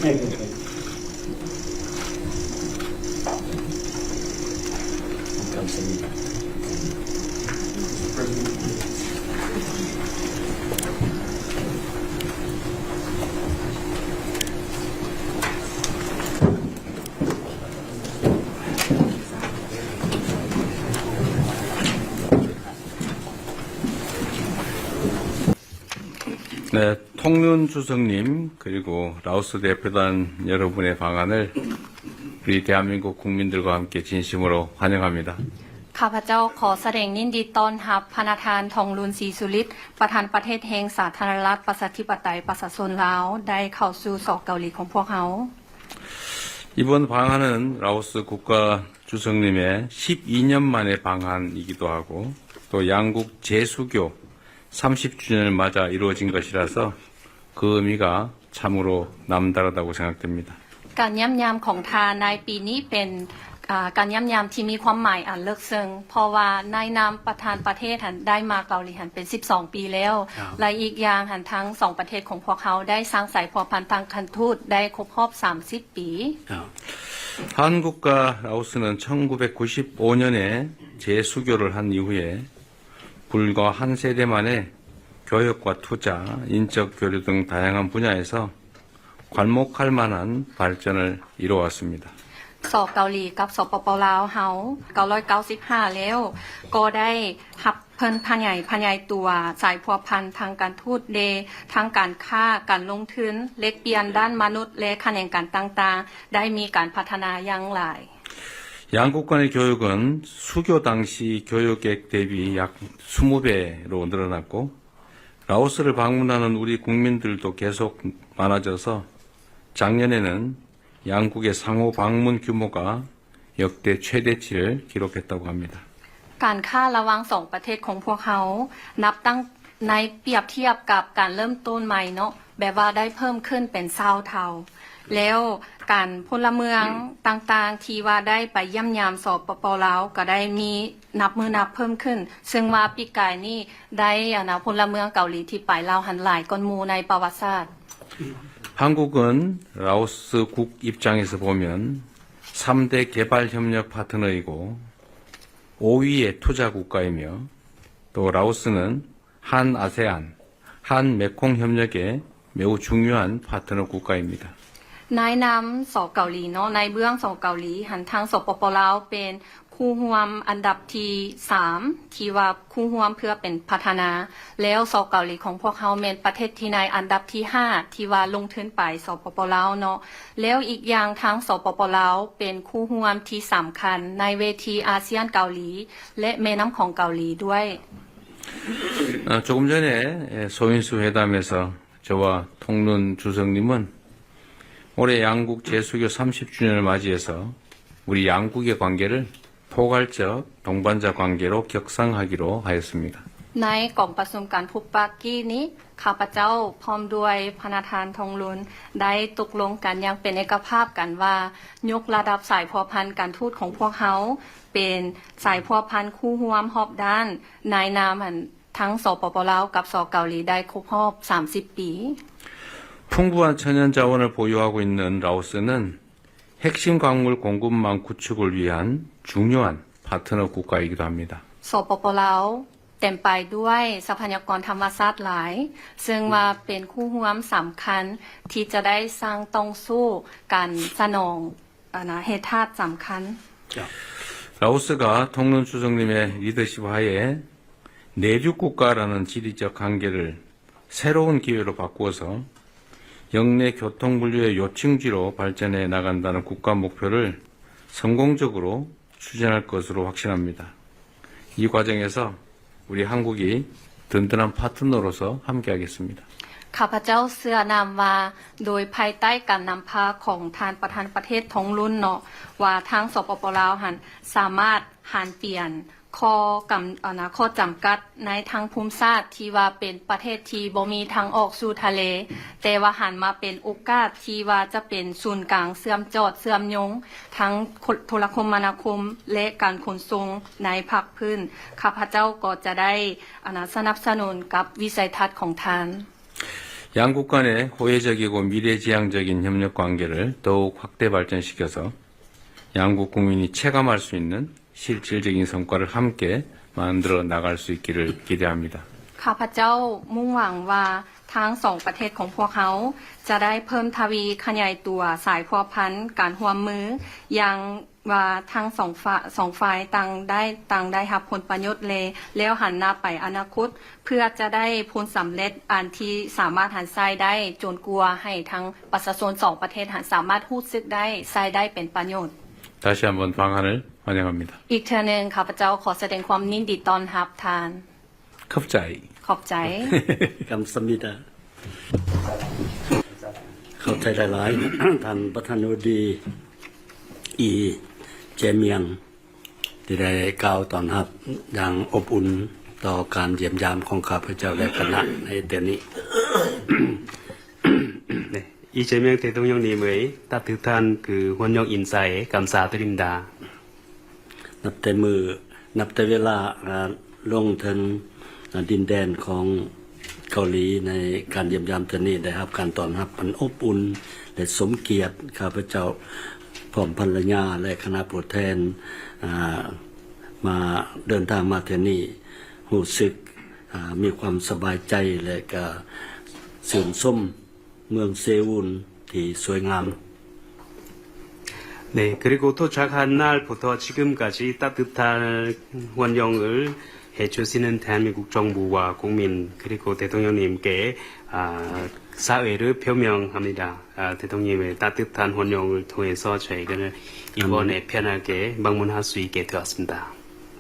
네, 통륜 주석님 그리고 라오스 대표단 여러분의 방한을 우리 대한민국 국민들과 함께 진심으로 환영합니다. ข้าพเจ้าขอแสดงยินดีต้อนรับพระธานทองลุนศรีสุริตประธานประเทศแห่งสาธารณรัฐประชาธิปไตยประชาชนลาวได้เข้าสู่สอกเกาหลีของพวกเขา 이번 방한은 라오스 국가 주석님의 12년 만의 방한이기도 하고 또 양국 재수교 30주년을 맞아 이루어진 것이라서 그 의미가 참으로 남다르다고 생각됩니다. การย่ำยามของทานในปีนี้เป็นการย่ำยามที่มีความหมายอันเลิกซึ้งเพราะว่าในนามประธานประเทศหันได้มาเกาหลีหันเป็น12ปีแล้วและอีกอย่างหันทั้ง2ประเทศของพวกเขาได้สร้างสายพันธ์ทางการทูตได้ครบรอบ30ปี 한국과 라오스는 1995년에 재수교를 한 이후에 불과 한 세대 만에 교역과 투자, 인적 교류 등 다양한 분야에서 괄목할 만한 발전을 이루어왔습니다. สอบเกาหลีกับสปป.ลาวเฮา995แล้วก็ได้รับเพิ่นพยายตัวสายพัวพันธ์ทางการทูตเดทางการค้าการลงทุนเล็กเปลี่ยนด้านมนุษย์และแขนงการต่างๆได้มีการพัฒนาอย่างหลาย 양국 간의 교육은 수교 당시 교육액 대비 약 20배로 늘어났고 라오스를 방문하는 우리 국민들도 계속 많아져서 작년에는 양국의 상호 방문 규모가 역대 최대치를 기록했다고 합니다. การค้าระหว่าง2ประเทศของพวกเขานับตั้งในเปรียบเทียบกับการเริ่มต้นใหม่เนาะแบบว่าได้เพิ่มขึ้นเป็น20เท่าแล้วการพลเมืองต่างๆที่ว่าได้ไปเยี่ยมยามสปป.ลาวก็ได้มีนับเพิ่มขึ้นซึ่งว่าปีกายนี้ได้พลเมืองเกาหลีที่ไปลาวหันหลายก้อนหมู่ในประวัติศาสตร์ 한국은 라오스국 입장에서 보면 3대 개발협력 파트너이고 5위의 투자 국가이며 또 라오스는 한 아세안, 한 메콩 협력의 매우 중요한 파트너 국가입니다. ในนามสเกาหลีเนาะในเบื้องสเกาหลีหันทางสปป.ลาวเป็นคู่ร่วมอันดับที่3ที่ว่าคู่ร่วมเพื่อเป็นพัฒนาแล้วสเกาหลีของพวกเขาเป็นประเทศที่ในอันดับที่5ที่ว่าลงทุนไปสปป.ลาวเนาะแล้วอีกอย่างทางสปป.ลาวเป็นคู่ร่วมที่สำคัญในเวทีอาเซียนเกาหลีและแม่น้ำของเกาหลีด้วย 조금 전에 소인수 회담에서 저와 통륜 주석님은 올해 양국 재수교 30주년을 맞이해서 우리 양국의 관계를 포괄적 동반자 관계로 격상하기로 하였습니다. ในกล่องประชุมการพบปะกี้นี้ข้าพเจ้าพร้อมด้วยพระธานทองลุนได้ตกลงกันอย่างเป็นเอกภาพกันว่ายกระดับสายพัวพันธ์การทูตของพวกเขาเป็นสายพัวพันธ์คู่ร่วมรอบด้านในนามทั้งสปป.ลาวกับสเกาหลีได้ครบรอบ30ปี 풍부한 천연 자원을 보유하고 있는 라오스는 핵심 광물 공급망 구축을 위한 중요한 파트너 국가이기도 합니다. สปป.ลาวเต็มไปด้วยทรัพยากรธรรมชาติหลายซึ่งว่าเป็นคู่ร่วมสำคัญที่จะได้สร้างต้องสู้การสนองเหตุธาตุสำคัญ 라오스가 통륜 주석님의 리더십 하에 내륙 국가라는 지리적 한계를 새로운 기회로 바꾸어서 영내 교통물류의 요충지로 발전해 나간다는 국가 목표를 성공적으로 추진할 것으로 확신합니다. 이 과정에서 우리 한국이 든든한 파트너로서 함께하겠습니다. ข้าพเจ้าเชื่อนำว่าโดยภายใต้การนำพาของทานประธานประเทศทองรุ่นเนาะว่าทางสปป.ลาวหันสามารถหันเปลี่ยนข้อจำกัดในทางภูมิศาสตร์ที่ว่าเป็นประเทศที่บ่มีทางออกสู่ทะเลแต่ว่าหันมาเป็นโอกาสที่ว่าจะเป็นศูนย์กลางเชื่อมจอดเชื่อมโยงทั้งโทรคมนาคมและการขนส่งในภาคพื้นข้าพเจ้าก็จะได้สนับสนุนกับวิสัยทัศน์ของท่าน 양국 간의 호혜적이고 미래지향적인 협력 관계를 더욱 확대 발전시켜서 양국 국민이 체감할 수 있는 실질적인 성과를 함께 만들어 나갈 수 있기를 기대합니다. ข้าพเจ้ามุ่งหวังว่าทั้งสองประเทศของพวกเขาจะได้เพิ่มทวีขยายตัวสายพัวพันธ์การร่วมมืออย่างว่าทั้งสองฝ่ายต่างได้รับผลประโยชน์แล้วหันหน้าไปอนาคตเพื่อจะได้ผลสำเร็จอันที่สามารถหันใช้ได้จนกลัวให้ทั้งประชาชนสองประเทศหันสามารถรู้สึกได้ใช้ได้เป็นประโยชน์ 다시 한번 방한을 환영합니다. อีกเทื่อหนึงข้าพเจ้าขอแสดงความยินดีต้อนรับทาน 컵자이. ขอบใจ กำสมิดาเข้าใจหลายๆ ท่านประธานาธิบดีอีเจเมียงที่ได้กล่าวตอนรับอย่างอบอุ่นต่อการเยี่ยมยามของข้าพเจ้าและคณะในเดือนนี้ 네, 이재명 대통령님의 따뜻한 그 환영 인사에 감사드립니다. นับแต่เวลาลงถึงดินแดนของเกาหลีในการเยี่ยมยามเทื่อนี้ได้รับการต้อนรับอันอบอุ่นและสมเกียรติข้าพเจ้าพร้อมภรรยาและคณะผู้แทนมาเดินทางมาเทื่อนี้รู้สึกมีความสบายใจและก็ชื่นชมเมืองเซอุลที่สวยงาม 네, 그리고 도착한 날부터 지금까지 따뜻한 환영을 해주시는 대한민국 정부와 국민 그리고 대통령님께 사회를 표명합니다. 대통령님의 따뜻한 환영을 통해서 저희는 이번에 편하게 방문할 수 있게 되었습니다.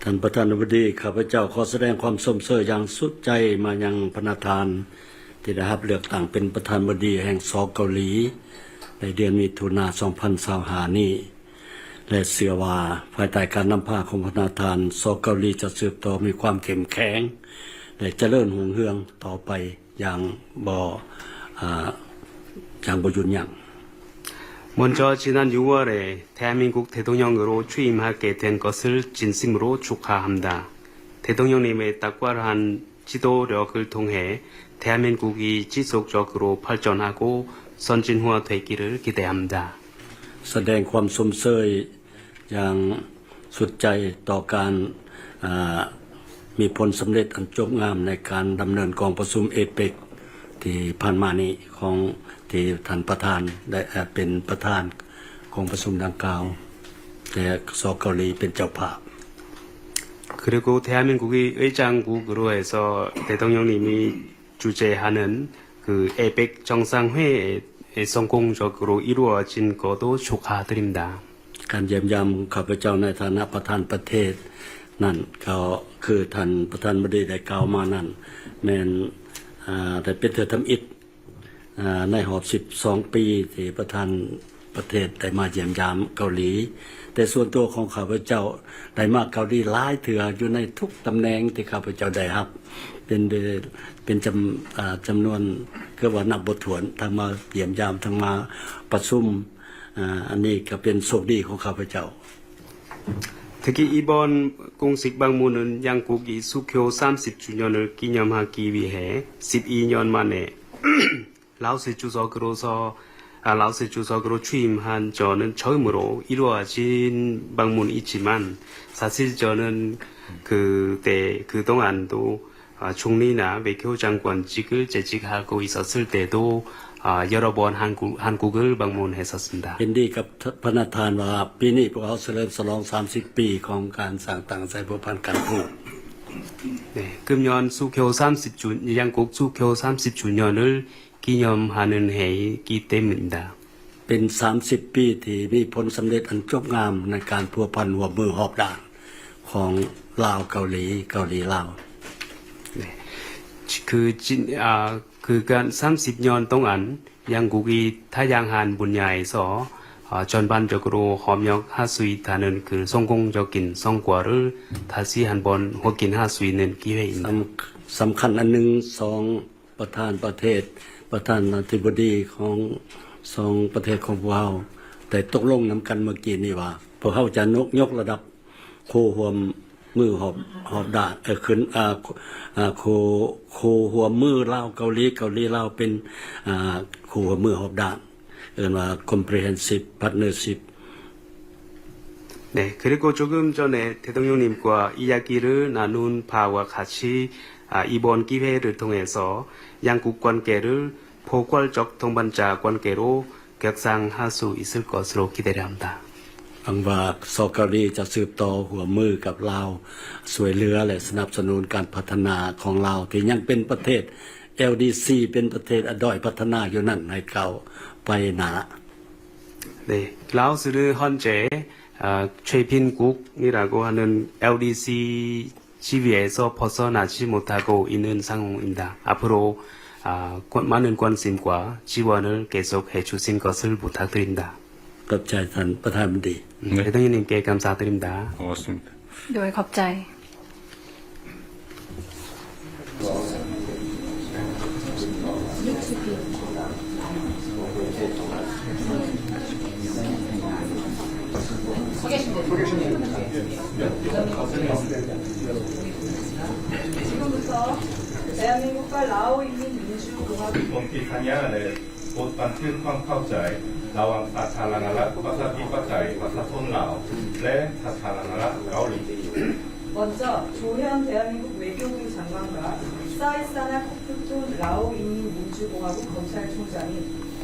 ท่านประธานาธิบดีข้าพเจ้าขอแสดงความสมเสยอย่างสุดใจมายังพระประธานที่ได้รับเลือกตั้งเป็นประธานาธิบดีแห่งสเกาหลีในเดือนมิถุนายน 2025 นี้และเชื่อว่าภายใต้การนำพาของพระประธานสเกาหลีจะสืบต่อมีความเข้มแข็งและเจริญรุ่งเรืองต่อไปอย่างบ่หยุดยั้ง 먼저 지난 6월에 대한민국 대통령으로 취임하게 된 것을 진심으로 축하합니다. 대통령님의 탁월한 지도력을 통해 대한민국이 지속적으로 발전하고 선진화되기를 기대합니다. แสดงความสมเสยอย่างสุดใจต่อการมีผลสำเร็จอันจบงามในการดำเนินกองประชุมเอเปกที่ผ่านมานี้ของที่ท่านประธานได้เป็นประธานของประชุมดังกล่าวแต่สเกาหลีเป็นเจ้าภาพ 그리고 대한민국이 의장국으로 해서 대통령님이 주재하는 그 에펙 정상회에 성공적으로 이루어진 것도 축하드립니다. การเยี่ยมยามข้าพเจ้าในฐานะประธานประเทศนั่นก็คือท่านประธานบดีได้กล่าวมานั่นแม่นได้เป็นเทื่อทำอิฐในรอบ12 ปีที่ประธานประเทศได้มาเยี่ยมยามเกาหลีแต่ส่วนตัวของข้าพเจ้าได้มาเกาหลีหลายเทื่ออยู่ในทุกตำแหน่งที่ข้าพเจ้าได้รับเป็นจำนวนคือว่านับบ่ถ้วนทั้งมาเยี่ยมยามทั้งมาประชุมอันนี้ก็เป็นโชคดีของข้าพเจ้า 특히 이번 공식 방문은 양국이 수교 30주년을 기념하기 위해 12년 만에 라오스 주석으로 취임한 저는 처음으로 이루어진 방문이지만 사실 저는 그동안도 총리나 외교장관직을 재직하고 있었을 때도 여러 번 한국을 방문했었습니다. เห็นดีกับพระประธานว่าปีนี้พวกเราเฉลิมฉลอง30 ปีของการสร้างตั้งใจผูกพันกันทูต 네, 금년 양국 수교 30주년을 기념하는 해이기 때문입니다. เป็น 30 ปีที่มีผลสำเร็จอันจบงามในการพัวพันหัวมือหอบด่านของลาวเกาหลีลาว 네. 그간 30년 동안 양국이 다양한 분야에서 전반적으로 협력할 수 있다는 그 성공적인 성과를 다시 한번 확인할 수 있는 기회입니다. สำคัญอันหนึ่งสองประธานประเทศประธานาธิบดีของสองประเทศของพวกเราแต่ตกลงนำกันเมื่อกี้นี่ว่าพวกเขาจะยกระดับโคห่วม มือหอบดาดขึ้นโคหัวมือลาวเกาหลีลาวเป็นโคหัวมือหอบดาดเอิ้นว่า comprehensive partnership 네, 그리고 조금 전에 대통령님과 이야기를 나눈 바와 같이 이번 기회를 통해서 양국 관계를 포괄적 동반자 관계로 격상할 수 있을 것으로 기대를 합니다. อังว่าซอเกาหลีจะสืบต่อหัวมือกับลาวสวยเรือและสนับสนุนการพัฒนาของลาวที่ยังเป็นประเทศ LDC เป็นประเทศด้อยพัฒนาอยู่นั่นให้เขาไปหนา 네, 라오스는 현재 최빈국이라고 하는 LDC 지위에서 벗어나지 못하고 있는 상황입니다. 앞으로 많은 관심과 지원을 계속해 주신 것을 부탁드립니다. กับใจท่านประธานบดี 대통령님께 감사드립니다. 고맙습니다. โดยขอบใจ 지금부터 대한민국과 라오 인민민주공화국 ผมที่ทัญญาเลยบทบันทึกความเข้าใจระหว่างสาธารณรัฐประชาธิปไตยประชาชนลาวและสาธารณรัฐเกาหลี 먼저 조현 대한민국 외교부 장관과 사이사나 코프툰 라오 인민민주공화국 검찰총장이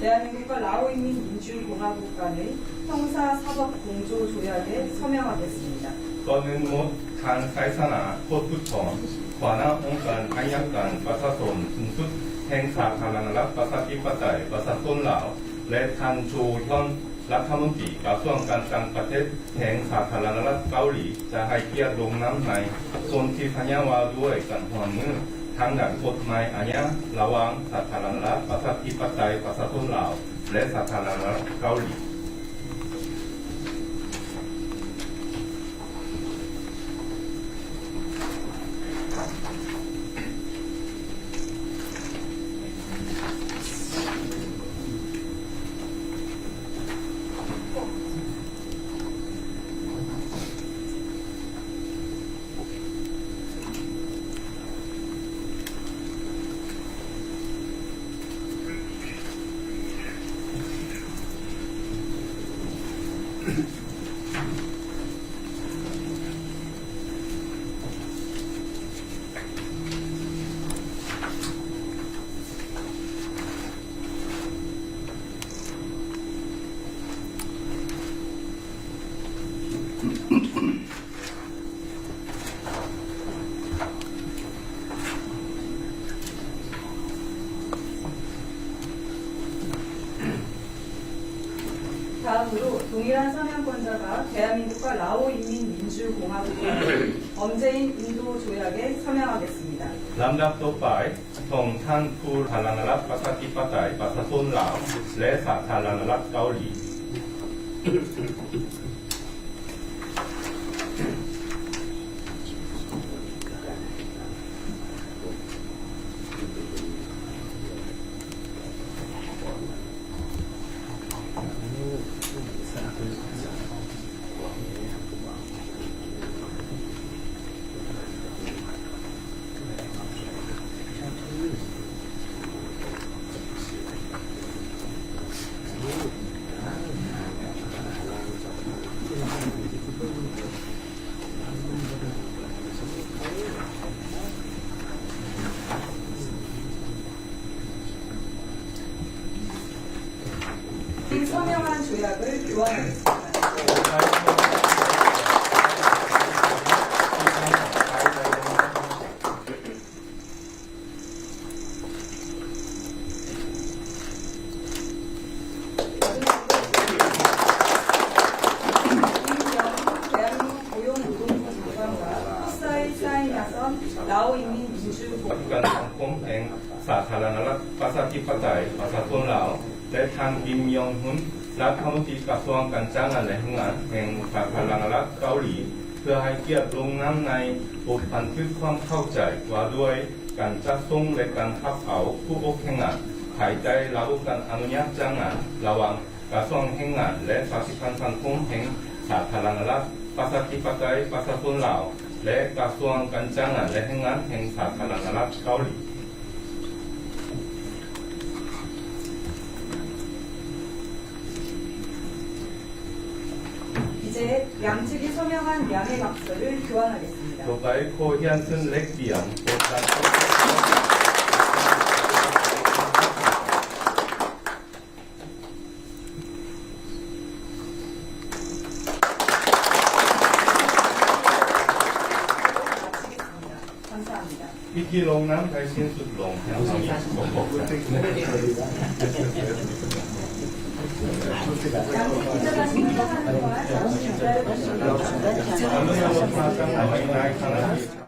대한민국과 라오 인민민주공화국 간의 형사사법 공조 조약에 서명하겠습니다. ก่อนอื่นหมดทางไซสนาโคตรพุทธรหัวหน้าองค์การอัยการประชาชนสูงสุดแห่งสาธารณรัฐประชาธิปไตยประชาชนลาวและท่านชูยอนรัฐมนตรีกระทรวงการต่างประเทศแห่งสาธารณรัฐเกาหลีจะให้เกียรติลงนามในส่วนที่ทัญญาว่าด้วยกันหัวมือทางด้านกฎหมายอาญาระหว่างสาธารณรัฐประชาธิปไตยประชาชนลาวและสาธารณรัฐเกาหลี 다음으로 동일한 서명권자가 대한민국과 라오 인민민주공화국 간의 범죄인 인도 조약에 서명하겠습니다. ลำดับต่อไปส่งท่านผู้สาธารณรัฐประชาธิปไตยประชาชนลาวและสาธารณรัฐเกาหลี 이 서명한 조약을 교환하겠습니다. 대한민국 고용노동부 장관과 포사이 사인하선 라오 인민민주공화국 การสังคมแห่งสาธารณรัฐประชาธิปไตยประชาชนลาวและท่านกิมยองฮุนรัฐมนตรีกระทรวงการจ้างงานและแรงงานแห่งสาธารณรัฐเกาหลีเพื่อให้เกียรติลงนามในบทบันทึกความเข้าใจว่าด้วยการจัดส่งและการรับเอาผู้อบแรงงานภายใต้ระบบการอนุญาตจ้างงานระหว่างกระทรวงแรงงานและสาธารณสังคมแห่งสาธารณรัฐประชาธิปไตยประชาชนลาว และกระทรวงการจ้างงานและแรงงานแห่งสาธารณรัฐเกาหลี 이제 양측이 서명한 양해 각서를 교환하겠습니다. ต่อไปขอเรียนเชิญเล็กเบียงโปรดการ 마치겠습니다. 감사합니다. พิธีลงน้ำไทยสิ้นสุดลงอย่างนี้ขอขอบคุณ 양측 기자단이 서명하는 동안 잠시 기다려주시기 바랍니다. อนุญาตมาตั้งหลายนายคณะ